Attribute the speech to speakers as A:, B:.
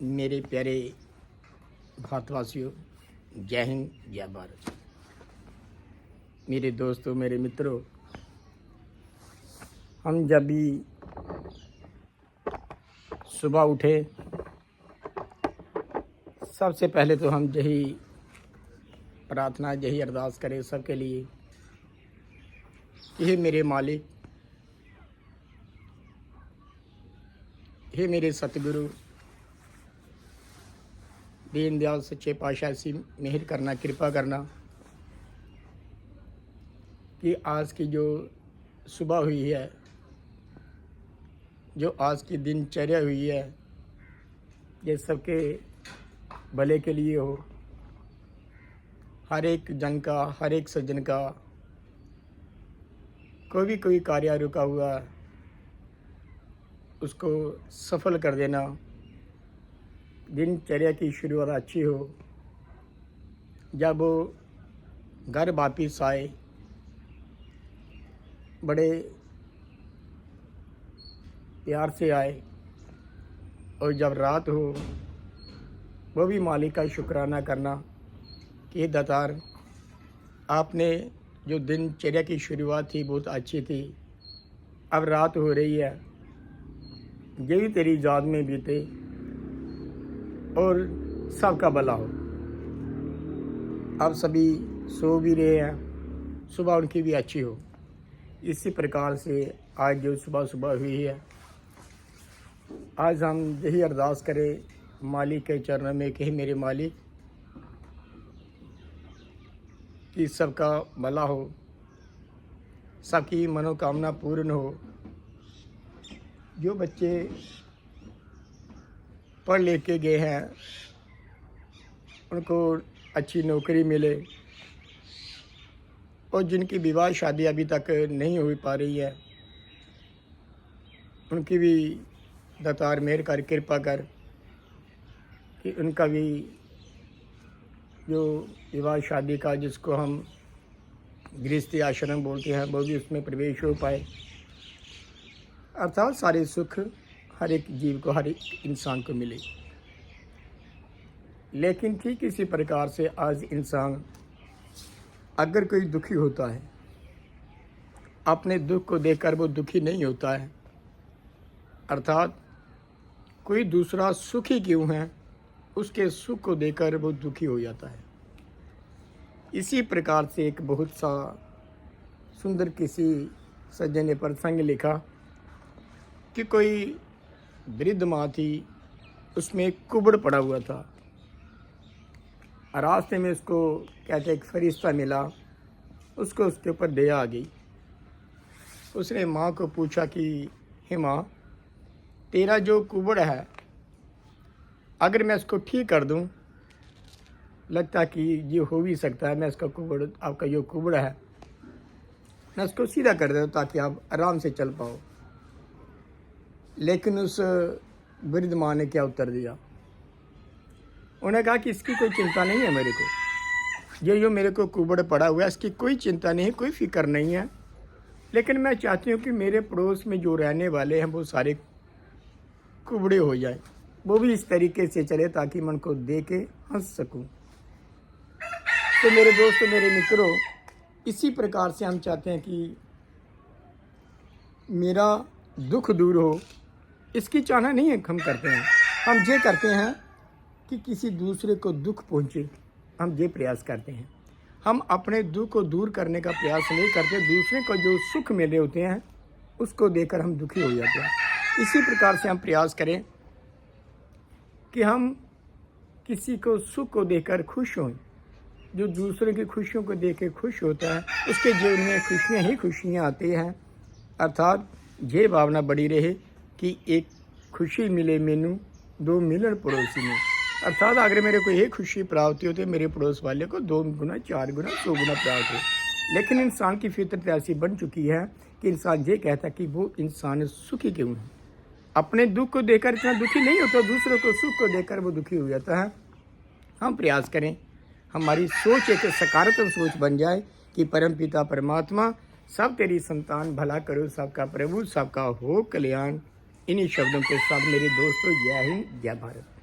A: मेरे प्यारे भारतवासियों, जय हिंद जय भारत। मेरे दोस्तों, मेरे मित्रों, हम जब भी सुबह उठे सबसे पहले तो हम यही प्रार्थना, यही अरदास करें सबके लिए कि हे मेरे मालिक, हे मेरे सतगुरु दीनदयाल सच्चे पातशाह से मेहर करना, कृपा करना कि आज की जो सुबह हुई है, जो आज की दिनचर्या हुई है, ये सबके भले के लिए हो। हर एक जन का, हर एक सज्जन का कोई कार्य रुका हुआ उसको सफल कर देना, दिनचर्या की शुरुआत अच्छी हो। जब वो घर वापिस आए बड़े प्यार से आए, और जब रात हो वो भी मालिक का शुक्राना करना कि दातार, आपने जो दिनचर्या की शुरुआत थी बहुत अच्छी थी, अब रात हो रही है, ये भी तेरी याद में बीते और सबका भला हो। अब सभी सो भी रहे हैं, सुबह उनकी भी अच्छी हो। इसी प्रकार से आज जो सुबह हुई है, आज हम यही अरदास करें मालिक के चरणों में कि मेरे मालिक, कि सबका भला हो, सबकी मनोकामना पूर्ण हो। जो बच्चे पढ़ लिख के गए हैं उनको अच्छी नौकरी मिले, और जिनकी विवाह शादी अभी तक नहीं हो पा रही है उनकी भी दातार मेहर कर, कृपा कर कि उनका भी जो विवाह शादी का, जिसको हम गृहस्थी आश्रम बोलते हैं, वो भी उसमें प्रवेश हो पाए। अर्थात सारे सुख हर एक जीव को, हर एक इंसान को मिले। लेकिन ठीक इसी प्रकार से आज इंसान अगर कोई दुखी होता है, अपने दुख को देखकर वो दुखी नहीं होता है, अर्थात कोई दूसरा सुखी क्यों है, उसके सुख को देखकर वो दुखी हो जाता है। इसी प्रकार से एक बहुत सा सुंदर किसी सज्जन ने प्रसंग लिखा कि कोई वृद्ध माँ थी, उसमें एक कुबड़ पड़ा हुआ था। रास्ते में उसको कहते एक फरिश्ता मिला, उसको उसके ऊपर दया आ गई। उसने माँ को पूछा कि हे माँ, तेरा जो कुबड़ है, अगर मैं इसको ठीक कर दूं, लगता कि ये हो भी सकता है, मैं इसका कुबड़, आपका जो कुबड़ है, मैं इसको सीधा कर देता हूँ ताकि आप आराम से चल पाओ। लेकिन उस वृद्ध माँ ने क्या उत्तर दिया? उन्होंने कहा कि इसकी कोई चिंता नहीं है मेरे को, ये जो मेरे को कुबड़ पड़ा हुआ है इसकी कोई चिंता नहीं है, कोई फिक्र नहीं है। लेकिन मैं चाहती हूँ कि मेरे पड़ोस में जो रहने वाले हैं वो सारे कुबड़े हो जाए, वो भी इस तरीके से चले ताकि मैं उनको दे के हंस सकूँ। तो मेरे दोस्तों, मेरे मित्रों, इसी प्रकार से हम चाहते हैं कि मेरा दुख दूर हो, इसकी चाहना नहीं है हम करते हैं। हम ये करते हैं कि किसी दूसरे को दुख पहुँचे, हम ये प्रयास करते हैं। हम अपने दुख को दूर करने का प्रयास नहीं करते, दूसरे को जो सुख मिले होते हैं उसको देखकर हम दुखी हो जाते हैं। इसी प्रकार से हम प्रयास करें कि हम किसी को सुख को देखकर खुश हों। जो दूसरे की खुशियों को देख के खुश होता है, उसके जीवन में खुशियाँ ही खुशियाँ आती हैं। अर्थात ये भावना बड़ी रहे कि एक खुशी मिले मैनू, दो मिलन पड़ोसी में। अर्थात अगर मेरे को ये खुशी प्राप्त होती है, मेरे पड़ोस वाले को 2 गुना, 4 गुना, 100 गुना प्राप्त हो। लेकिन इंसान की फितरत ऐसी बन चुकी है कि इंसान ये कहता है कि वो इंसान सुखी क्यों है। अपने दुख को देखकर इतना दुखी नहीं होता, दूसरों को सुख को देखकर वो दुखी हो जाता है। हम प्रयास करें, हमारी सोच एक सकारात्मक सोच बन जाए कि परमपिता परमात्मा सब तेरी संतान भला करो, सबका प्रभु, सबका हो कल्याण। इन्हीं शब्दों के साथ मेरे दोस्तों, जय हिंद जय भारत।